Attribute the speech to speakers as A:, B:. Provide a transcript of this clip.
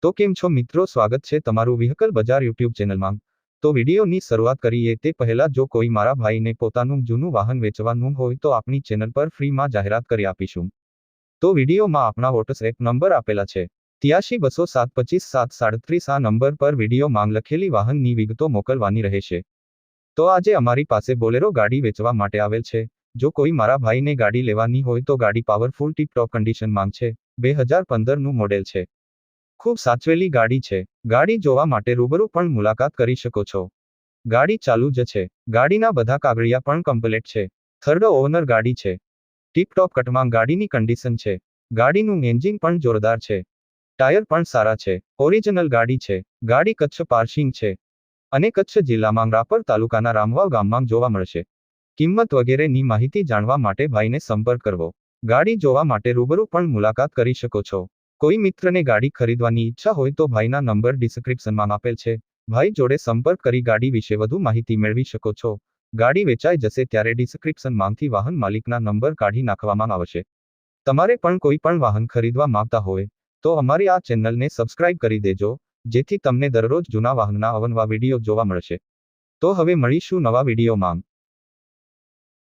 A: તો કેમ છો મિત્રો, સ્વાગત છે તમારું વ્હીકલ બજાર યુટ્યુબ ચેનલમાં। તો વિડીયોની શરૂઆત કરીએ તે પહેલા જો કોઈ મારા ભાઈને પોતાનું જૂનું વાહન વેચવાનું હોય તો આપણી ચેનલ પર ફ્રીમાં જાહેરાત કરી આપીશું। તો વિડીયોમાં આપણા વોટ્સએપ નંબર આપેલા છે 8320725737 આ નંબર પર વિડીયો માંગ લખેલી વાહનની વિગતો મોકલવાની રહેશે। તો આજે અમારી પાસે બોલેરો ગાડી વેચવા માટે આવેલ છે। જો કોઈ મારા ભાઈને ગાડી લેવાની હોય તો ગાડી પાવરફુલ ટીપ-ટોપ કન્ડિશનમાં છે। 2015નું મોડેલ છે। ખૂબ સાચવેલી ગાડી છે। ગાડી જોવા માટે રૂબરૂ પણ મુલાકાત કરી શકો છો। ગાડી ચાલુ જ છે। ગાડીના બધા કાગળિયા પણ કમ્પ્લીટ છે। થર્ડ ઓનર ગાડી છે। ટીપ-ટોપ કટમાં ગાડીની કન્ડિશન છે। ગાડીનું એન્જિન પણ જોરદાર છે। ટાયર પણ સારા છે। ઓરિજિનલ ગાડી છે। ગાડી કચ્છ પાર્સિંગ છે અને કચ્છ જિલ્લામાં રાપર તાલુકાના રામવાવ ગામમાં જોવા મળશે। કિંમત વગેરેની માહિતી જાણવા માટે ભાઈને સંપર્ક કરવો। ગાડી જોવા માટે રૂબરૂ પણ મુલાકાત કરી શકો છો। કોઈ મિત્રને ગાડી ખરીદવાની ઈચ્છા હોય તો ભાઈના નંબર ડિસ્ક્રિપ્શનમાં આપેલ છે। ભાઈ જોડે સંપર્ક કરી ગાડી વિશે વધુ માહિતી મેળવી શકો છો। ગાડી વેચાઈ જશે ત્યારે ડિસ્ક્રિપ્શનમાંથી વાહન માલિકના નંબર કાઢી નાખવામાં આવશે। તમારે પણ કોઈ પણ વાહન ખરીદવા માંગતા હોય તો અમારી આ ચેનલને સબસ્ક્રાઇબ કરી દેજો, જેથી તમને દરરોજ જૂના વાહનના અવનવા વિડીયો જોવા મળશે। તો હવે મળીશું નવા વિડીયોમાં।